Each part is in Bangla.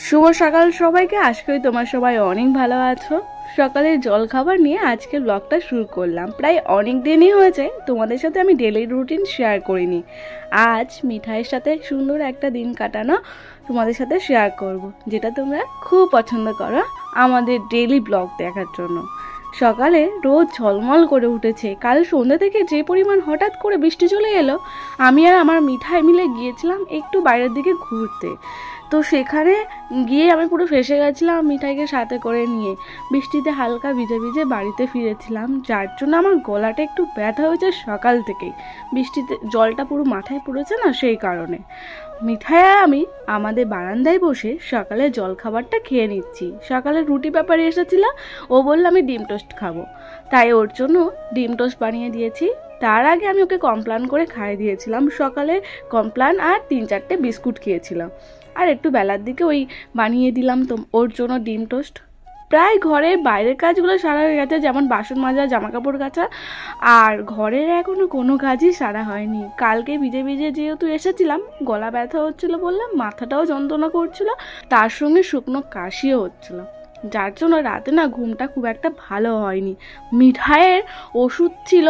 শুভ সকাল সবাইকে। আশা করি তোমার সবাই অনেক ভালো আছো। সকালের জলখাবার নিয়ে আজকে ব্লগটা শুরু করলাম। প্রায় অনেক দিনই হয়েছে তোমাদের সাথে আমি ডেলি রুটিন শেয়ার করিনি। আজ মিঠাইয়ের সাথে সুন্দর একটা দিন কাটানো তোমাদের সাথে শেয়ার করব, যেটা তোমরা খুব পছন্দ করো আমাদের ডেলি ব্লগ দেখার জন্য। সকালে রোদ ঝলমল করে উঠেছে। কাল সন্ধ্যা থেকে যে পরিমাণ হঠাৎ করে বৃষ্টি চলে এলো, আমি আর আমার মিঠাই মিলে গিয়েছিলাম একটু বাইরের দিকে ঘুরতে। তো সেখানে গিয়ে আমি পুরো ফেঁসে গেছিলাম মিঠাইকে সাথে করে নিয়ে। বৃষ্টিতে হালকা ভিজে ভিজে বাড়িতে ফিরেছিলাম, যার জন্য আমার গলাটা একটু ব্যথা হয়েছে সকাল থেকেই। বৃষ্টিতে জলটা পুরো মাথায় পড়েছে না, সেই কারণে। মিঠাই আর আমি আমাদের বারান্দায় বসে সকালে জলখাবারটা খেয়ে নিচ্ছি। সকালে রুটি ব্যাপারে এসেছিল, ও বলল আমি ডিম টোস্ট খাবো, তাই ওর জন্য ডিম টোস্ট বানিয়ে দিয়েছি। তার আগে আমি ওকে কমপ্লান করে খাইয়ে দিয়েছিলাম। সকালে কমপ্লান আর 3-4টে বিস্কুট খেয়েছিলাম, আর একটু বেলার দিকে ওই বানিয়ে দিলাম তো ওর জন্য ডিম টোস্ট। প্রায় ঘরের বাইরের কাজগুলো সারা হয়ে গেছে, যেমন বাসন মাজা, জামা কাপড় কাচা, আর ঘরের এখনো কোনো কাজই সারা হয়নি। কালকে ভিজে ভিজে যেহেতু এসেছিলাম, গলা ব্যথা হচ্ছিল বললাম, মাথাটাও যন্ত্রণা করছিল, তার সঙ্গে শুকনো কাশিও হচ্ছিল, যার জন্য রাতে না ঘুমটা খুব একটা ভালো হয়নি। মিঠাইয়ের ওষুধ ছিল,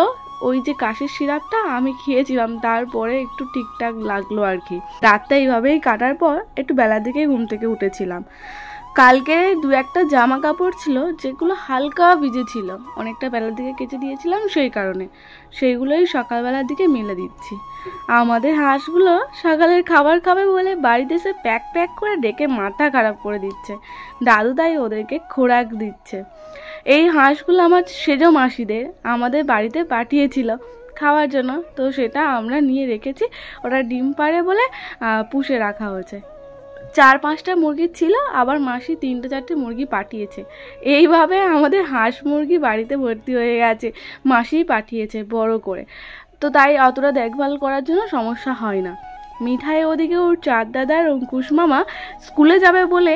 ওই যে কাশির সিরাপটা আমি খেয়েছিলাম, তারপরে একটু ঠিকঠাক লাগলো আর কি। রাতটা এইভাবেই কাটার পর একটু বেলার দিকে ঘুম থেকে উঠেছিলাম। কালকে 2-1টা জামা কাপড় ছিল যেগুলো হালকা ভিজে ছিল, অনেকটা বেলার দিকে কেচে দিয়েছিলাম, সেই কারণে সেইগুলোই সকালবেলার দিকে মেলে দিচ্ছি। আমাদের হাঁসগুলো সকালের খাবার খাবে বলে বাড়িতে এসে প্যাক প্যাক করে ডেকে মাথা খারাপ করে দিচ্ছে। দাদু তাই ওদেরকে খোরাক দিচ্ছে। এই হাঁসগুলো আমার সেজ মাসিদের আমাদের বাড়িতে পাঠিয়েছিল খাওয়ার জন্য, তো সেটা আমরা নিয়ে রেখেছি। ওরা ডিম পাড়ে বলে পুষে রাখা হয়েছে। 4-5টা মুরগি ছিল, আবার মাসি 3-4টে মুরগি পাঠিয়েছে। এইভাবে আমাদের হাঁস মুরগি বাড়িতে ভর্তি হয়ে গেছে, মাসিই পাঠিয়েছে বড় করে, তো তাই অতটা দেখভাল করার জন্য সমস্যা হয় না। মিঠাই ওদিকে ওর চার দাদার অঙ্কুশ মামা স্কুলে যাবে বলে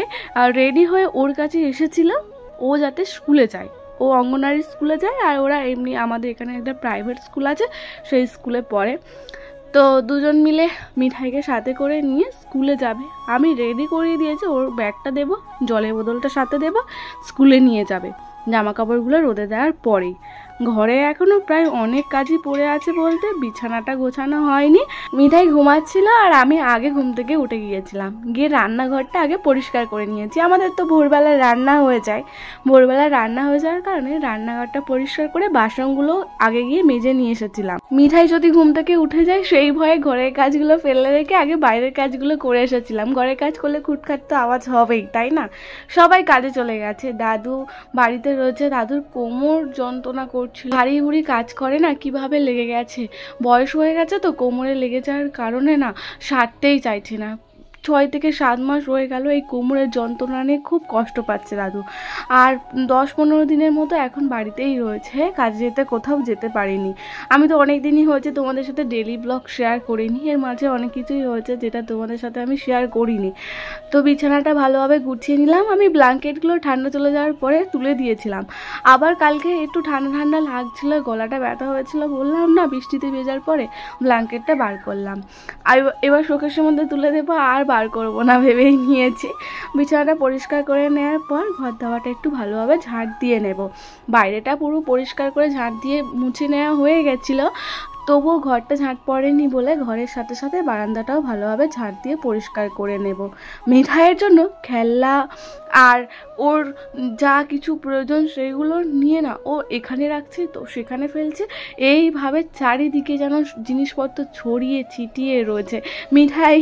রেডি হয়ে ওর কাছে এসেছিল। ও যাতে স্কুলে যায়, ও অঙ্গনওয়াড়ি স্কুলে যায়, আর ওরা এমনি আমাদের এখানে একটা প্রাইভেট স্কুল আছে, সেই স্কুলে পড়ে। তো দুজন মিলে মিঠাইকে সাথে করে নিয়ে স্কুলে যাবে। আমি রেডি করিয়ে দিয়েছি, ওর ব্যাগটা দেবো, জলের বোতলটা সাথে দেবো, স্কুলে নিয়ে যাবে। জামা কাপড়গুলো রোদে দেওয়ার পরেই। ঘরে এখনো প্রায় অনেক কাজই পড়ে আছে বলতে, বিছানাটা গোছানো হয়নি। মিঠাই ঘুমাচ্ছিল আর আমি আগে ঘুম থেকে উঠে গিয়েছিলাম, গিয়ে রান্নাঘরটা আগে পরিষ্কার করে নিয়েছি। আমাদের তো ভোরবেলা রান্না হয়ে যায়, ভোরবেলা রান্না হয়ে যাওয়ার কারণে রান্নাঘরটা পরিষ্কার করে বাসনগুলো আগে গিয়ে মেজে নিয়ে এসেছিলাম। মিঠাই যদি ঘুম থেকে উঠে যায় সেই ভয়ে ঘরের কাজগুলো ফেলে রেখে আগে বাইরের কাজগুলো করে এসেছিলাম। ঘরের কাজ করলে খুটখাট তো আওয়াজ হবেই, তাই না? সবাই কাজে চলে গেছে। দাদু বাড়িতে রয়েছে, দাদুর কোমর যন্ত্রণা করছিল, ভারী ভুরি কাজ করে না, কিভাবে লেগে গেছে। বয়স হয়ে গেছে তো কোমরে লেগে যাওয়ার কারণে না সারতেই চাইছে না। 6 থেকে 7 মাস হয়ে গেল এই কোমরের যন্ত্রণা নিয়ে খুব কষ্ট পাচ্ছে দাদু। আর 10-15 দিনের মতো এখন বাড়িতেই রয়েছে, কাজে যেতে কোথাও যেতে পারিনি। আমি তো অনেক দিনই হয়েছে তোমাদের সাথে ডেলি ব্লগ শেয়ার করিনি, এর মাঝে অনেক কিছুই হয়েছে যেটা তোমাদের সাথে আমি শেয়ার করিনি। তো বিছানাটা ভালোভাবে গুছিয়ে নিলাম। আমি ব্ল্যাঙ্কেটগুলো ঠান্ডা চলে যাওয়ার পরে তুলে দিয়েছিলাম। আবার কালকে একটু ঠান্ডা ঠান্ডা লাগছিল, গলাটা ব্যথা হয়েছিল বললাম না, বৃষ্টিতে ভেজার পরে ব্ল্যাঙ্কেটটা বার করলাম। আর এবার শোকেসের মধ্যে তুলে দেবো, আর বার করবো না ভেবেই নিয়েছি। বিছানাটা পরিষ্কার করে নেওয়ার পর ঘর দাওয়াটা একটু ভালোভাবে ঝাঁট দিয়ে নেব। বাইরেটা পুরো পরিষ্কার করে ঝাঁট দিয়ে মুছে নেওয়া হয়ে গেছিলো, তবুও ঘরটা ঝাঁট পড়েনি বলে ঘরের সাথে সাথে বারান্দাটাও ভালোভাবে ঝাঁট দিয়ে পরিষ্কার করে নেব। মিঠাইয়ের জন্য খেলনা আর ওর যা কিছু প্রয়োজন সেগুলো নিয়ে না ও এখানে রাখছে তো সেখানে ফেলছে, এইভাবে চারিদিকে যেন জিনিসপত্র ছড়িয়ে ছিটিয়ে রয়েছে। মিঠাই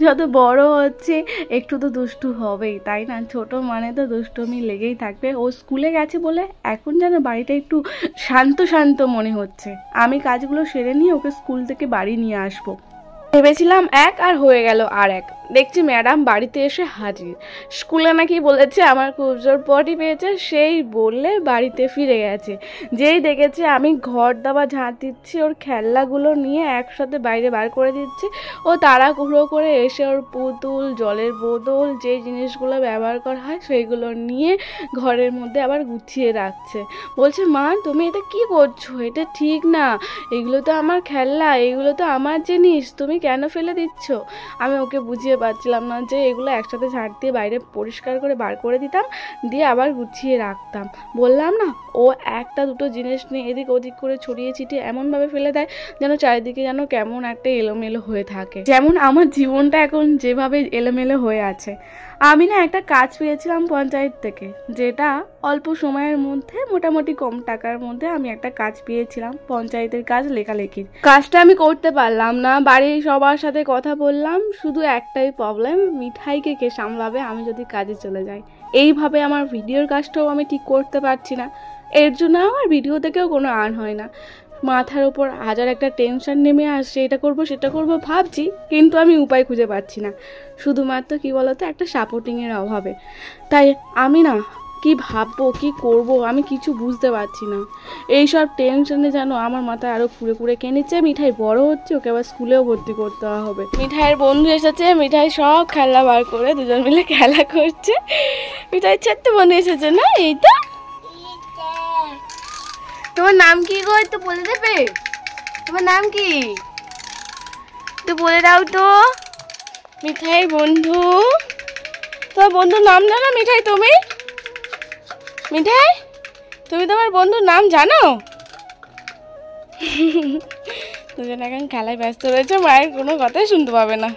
যত বড় হচ্ছে একটু তো দুষ্টু হবেই, তাই না? ছোট মানে তো দুষ্টুমি লেগেই থাকবে। ও স্কুলে গেছে বলে এখন যেন বাড়িটা একটু শান্ত শান্ত মনে হচ্ছে। আমি কাজগুলো সেরে নিয়ে ওকে স্কুল থেকে বাড়ি নিয়ে আসবো ভেবেছিলাম, এক আর হয়ে গেল আর এক। দেখছি ম্যাডাম বাড়িতে এসে হাজির। স্কুলে নাকি বলেছে আমার খুব জোর পটি পেয়েছে, সেই বললে বাড়িতে ফিরে গেছে। যেই দেখেছে আমি ঘর দাবা ঝাঁট দিচ্ছি, ওর খেলনাগুলো নিয়ে একসাথে বাইরে বার করে দিচ্ছি, ও তাড়াহুড়ো করে এসে ওর পুতুল, জলের বোতল, যেই জিনিসগুলো ব্যবহার করা হয় সেইগুলো নিয়ে ঘরের মধ্যে আবার গুছিয়ে রাখছে। বলছে, মা তুমি এটা কি করছো? এটা ঠিক না, এগুলো তো আমার খেলনা, এগুলো তো আমার জিনিস, তুমি কেন ফেলে দিচ্ছ? আমি ওকে বুঝিয়ে খুঁজে পাচ্ছিলাম না, যে এগুলো একসাথে ঝাড় দিয়ে বাইরে পরিষ্কার করে বার করে দিতাম, দিয়ে আবার গুছিয়ে রাখতাম। বললাম না, ও একটা দুটো জিনিস নিয়ে এদিক ওদিক করে ছড়িয়ে ছিটিয়ে এমনভাবে ফেলে দেয় যেন চারিদিকে যেন কেমন একটা এলোমেলো হয়ে থাকে। যেমন আমার জীবনটা এখন যেভাবে এলোমেলো হয়ে আছে। আমি না একটা কাজ পেয়েছিলাম পঞ্চায়েত থেকে, যেটা অল্প সময়ের মধ্যে মোটামুটি কম টাকার মধ্যে আমি একটা কাজ পেয়েছিলাম, পঞ্চায়েতের কাজ, লেখালেখির কাজটা আমি করতে পারলাম না। বাড়ির সবার সাথে কথা বললাম, শুধু একটাই প্রবলেম, মিঠাইকে কে সামলাবে আমি যদি কাজে চলে যাই। এইভাবে আমার ভিডিওর কাজটাও আমি ঠিক করতে পারছি না, এর জন্য আমার ভিডিও থেকেও কোনো আর্ন হয় না। মাথার উপর হাজার একটা টেনশন নেমে আসছে, এটা করব সেটা করব ভাবছি, কিন্তু আমি উপায় খুঁজে পাচ্ছি না, শুধুমাত্র কি বলতো একটা সাপোর্টিংয়ের অভাবে। তাই আমি না কি ভাববো কি করব আমি কিছু বুঝতে পারছি না। এইসব টেনশনে যেন আমার মাথায় আরও পুড়ে পুড়ে কেনেছে। মিঠাই বড় হচ্ছে, ওকে আবার স্কুলেও ভর্তি করতে হবে। মিঠাইয়ের বন্ধু এসেছে, মিঠাই সব খেলা বার করে দুজন মিলে খেলা করছে। মিঠাই ছোট্ট বন্ধু এসেছে না, এই তো। তোমার নাম কি গো, তো বলে দেবে? তোমার নাম কি তো বলে দাও তো। মিঠাই বন্ধু, তোমার বন্ধুর নাম জানো মিঠাই? তুমি মিঠাই, তুমি তোমার বন্ধুর নাম জানো? দুজন এখন খেলায় ব্যস্ত রয়েছে, মায়ের কোনো কথাই শুনতে পাবে না।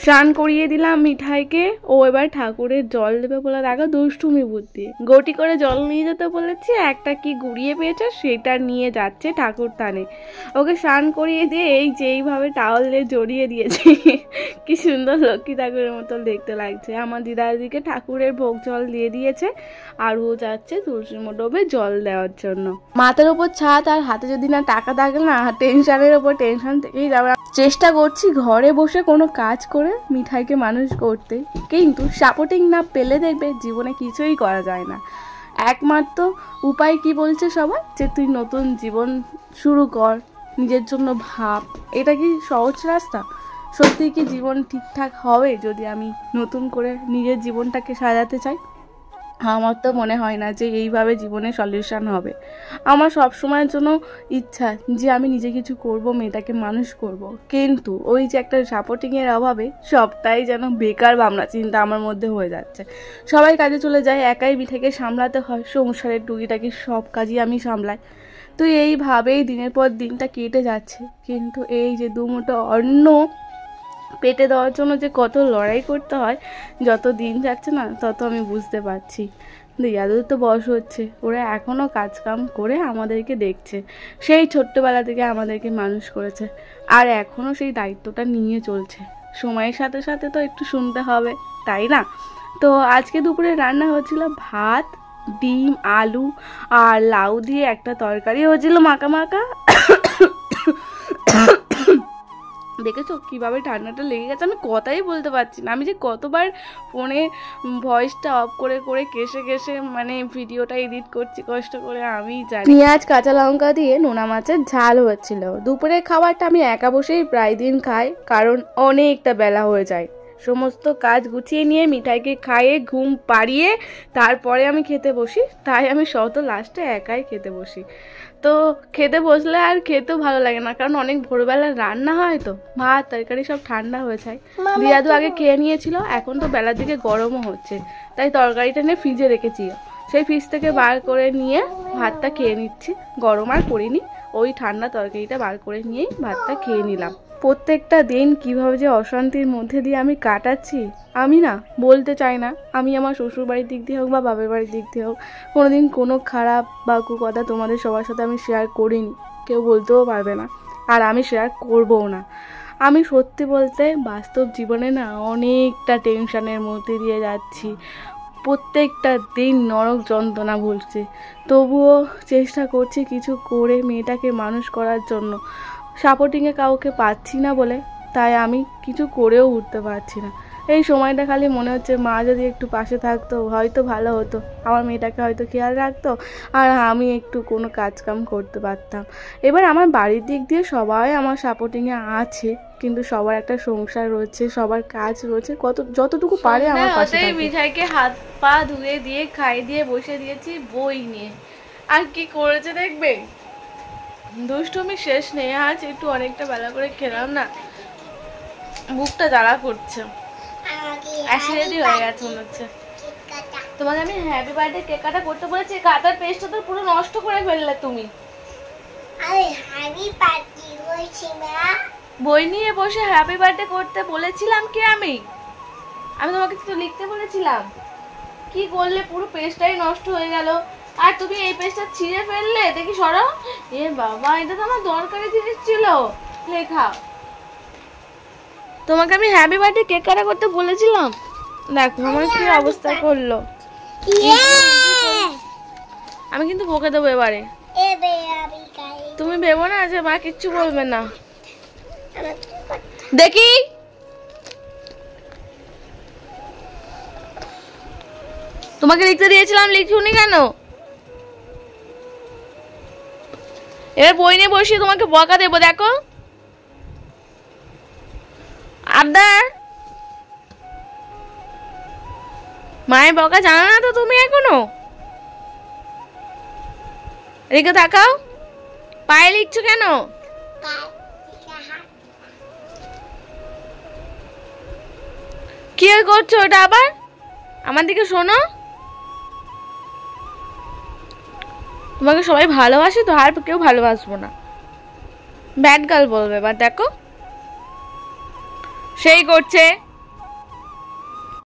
স্নান করিয়ে দিলাম মিঠাইকে, ও এবার ঠাকুরের জল দেবে বলে দেখো দুষ্টুমি বুদ্ধি, গটি করে জল নিয়ে যেতে বলেছি, একটা কি গুড়িয়ে পেয়েছে সেটা নিয়ে যাচ্ছে ঠাকুর টানে। ওকে স্নান করিয়ে দিয়ে এই যে এইভাবে টাওয়াল দিয়ে জড়িয়ে দিয়েছি, কি সুন্দর লক্ষ্মী ঠাকুরের মতো দেখতে লাগছে। আমার দিদাদিকে ঠাকুরের ভোগ জল দিয়ে দিয়েছে, আর ও যাচ্ছে তুলসী মণ্ডপে জল দেওয়ার জন্য। মাথার ওপর ছাদ আর হাতে যদি না টাকা থাকে না, টেনশনের ওপর টেনশন থেকেই যাবে। চেষ্টা করছি ঘরে বসে কোনো কাজ করে মিঠাইকে মানুষ করতে, কিন্তু সাপোর্টিং না পেলে দেখবে জীবনে কিছুই করা যায় না। একমাত্র উপায় কি বলছে সবাই, যে তুই নতুন জীবন শুরু কর, নিজের জন্য ভাব। এটা কি সহজ রাস্তা? সত্যি কি জীবন ঠিকঠাক হবে যদি আমি নতুন করে নিজের জীবনটাকে সাজাতে চাই? আমার তো মনে হয় না যে এইভাবে জীবনে সলিউশন হবে। আমার সব সময়ের জন্য ইচ্ছা যে আমি নিজে কিছু করব, মেয়েটাকে মানুষ করব, কিন্তু ওই যে একটা সাপোর্টিংয়ের অভাবে সবটাই যেন বেকার ভাবনা চিন্তা আমার মধ্যে হয়ে যাচ্ছে। সবাই কাজে চলে যায়, একাই মিঠাইকে সামলাতে হয়, সংসারের টুকিটাকি সব কাজই আমি সামলাই। তো এইভাবেই দিনের পর দিনটা কেটে যাচ্ছে, কিন্তু এই যে দুমুঠো অন্ন পেটে দেওয়ার জন্য যে কত লড়াই করতে হয়, যত দিন যাচ্ছে না তত আমি বুঝতে পারছি। দিয়াদের তো বয়স হচ্ছে, ওরা এখনও কাজকাম করে আমাদেরকে দেখছে, সেই ছোট্টবেলা থেকে আমাদেরকে মানুষ করেছে, আর এখনও সেই দায়িত্বটা নিয়ে চলছে। সময়ের সাথে সাথে তো একটু শুনতে হবে, তাই না? তো আজকে দুপুরে রান্না হচ্ছিল ভাত, ডিম, আলু আর লাউ দিয়ে একটা তরকারি হয়েছিল মাখা মাখা। দেখেছো কিভাবে ঠান্ডাটা লেগে গেছে, আমি কথাই বলতে পারছি না। আমি যে কতবার ফোনে ভয়েসটা অফ করে করে কেসে কেসে মানে ভিডিওটা এডিট করছি কষ্ট করে আমি জানি। পেঁয়াজ কাঁচা লঙ্কা দিয়ে নোনা মাছের ঝাল হচ্ছিল। দুপুরের খাবারটা আমি একা বসেই প্রায় দিন খাই, কারণ অনেকটা বেলা হয়ে যায়। সমস্ত কাজ গুছিয়ে নিয়ে মিঠাইকে খাইয়ে ঘুম পাড়িয়ে তারপরে আমি খেতে বসি, তাই আমি শত লাস্টে একাই খেতে বসি। তো খেতে বসলে আর খেতেও ভালো লাগে না, কারণ অনেক ভোরবেলা রান্না হয়, তো ভাত তরকারি সব ঠান্ডা হয়ে যায়। দিয়াদু আগে খেয়ে নিয়েছিল, এখন তো বেলার দিকে গরমও হচ্ছে, তাই তরকারিটা নিয়ে ফ্রিজে রেখেছি, সেই ফ্রিজ থেকে বার করে নিয়ে ভাতটা খেয়ে নিচ্ছি। গরম আর করিনি, ওই ঠান্ডা তরকারিটা বার করে নিয়েই ভাতটা খেয়ে নিলাম। প্রত্যেকটা দিন কিভাবে যে অশান্তির মধ্যে দিয়ে আমি কাটাচ্ছি আমি না বলতে চাই না। আমি আমার শ্বশুর বাড়ির দিক দিয়ে হোক বা বাবার বাড়ির দিক দিয়ে হোক কোনোদিন কোনো খারাপ বা কথা তোমাদের সবার সাথে আমি শেয়ার করিনি, কেউ বলতেও পারবে না, আর আমি শেয়ার করবও না। আমি সত্যি বলতে বাস্তব জীবনে না অনেকটা টেনশনের মধ্যে দিয়ে যাচ্ছি, প্রত্যেকটা দিন নরক যন্ত্রণা ভুলছি, তবুও চেষ্টা করছি কিছু করে মেয়েটাকে মানুষ করার জন্য। সাপোর্টিংয়ে কাউকে পাচ্ছি না বলে তাই আমি কিছু করেও উঠতে পারছি না। এই সময়টা খালি মনে হচ্ছে মা যদি একটু পাশে থাকতো হয়তো ভালো হতো, আমার মেয়েটাকে হয়তো খেয়াল রাখতো, আর আমি একটু কোনো কাজকাম করতে পারতাম। এবার আমার বাড়ির দিক দিয়ে সবাই আমার সাপোর্টিংয়ে আছে, কিন্তু সবার একটা সংসার রয়েছে, সবার কাজ রয়েছে, যতটুকু পারে আমার পাশে থাকে। মিঠাইকে হাত পা ধুয়ে দিয়ে খাইয়ে দিয়ে বসে দিয়েছি বই নিয়ে, আর কি করেছে দেখবে, দুষ্টুমি শেষ নেই। আজ একটু অনেকটা বেলা করে খেলাম না, বুকটা জ্বালা করছে। অ্যাসিডিটি হয়ে গেছে মনে হচ্ছে। তোমাকে আমি হ্যাপি বার্থডে কেক কাটা করতে বলেছি, কাটার পেস্টটা তো পুরো নষ্ট করে ফেললে তুমি। আরে হ্যাপি বার্থডে হইছে না, বই নিয়ে বসে হ্যাপি বার্থডে করতে বলেছিলাম কি আমি তোমাকে তো লিখতে বলেছিলাম। কি করলে, পুরো পেজটাই নষ্ট হয়ে গেল। আর তুমি এই পেজটা ছিঁড়ে ফেললে, দেখি সরাও। এ বাবা, এটা তো আমার দরকারি জিনিস ছিল লেখা। তোমাকে আমি হ্যাপি বার্থডে কেক কাটা করতে বলেছিলাম, দেখো আমার কি অবস্থা করলো। আমি কিন্তু বকে দেবো এবারে। তুমি ভেবো না যে মা কিচ্ছু বলবে না। দেখি তোমাকে লিখতে দিয়েছিলাম, লিখুনি কেন? এবার বই নিয়ে বসিয়ে তোমাকে বকা দেবো, দেখো। আবদার, মায়ের বকা জানো না তো তুমি এখনো? এদিকে তাকাও, পায়ে লিখছো কেন? কি করছো ওটা আবার? আমার দিকে শোনো, তোমাকে সবাই ভালোবাসে তো, আর কেউ ভালোবাসবো না। ব্যাড গার্ল বলবে এবার, দেখো সেই করছে।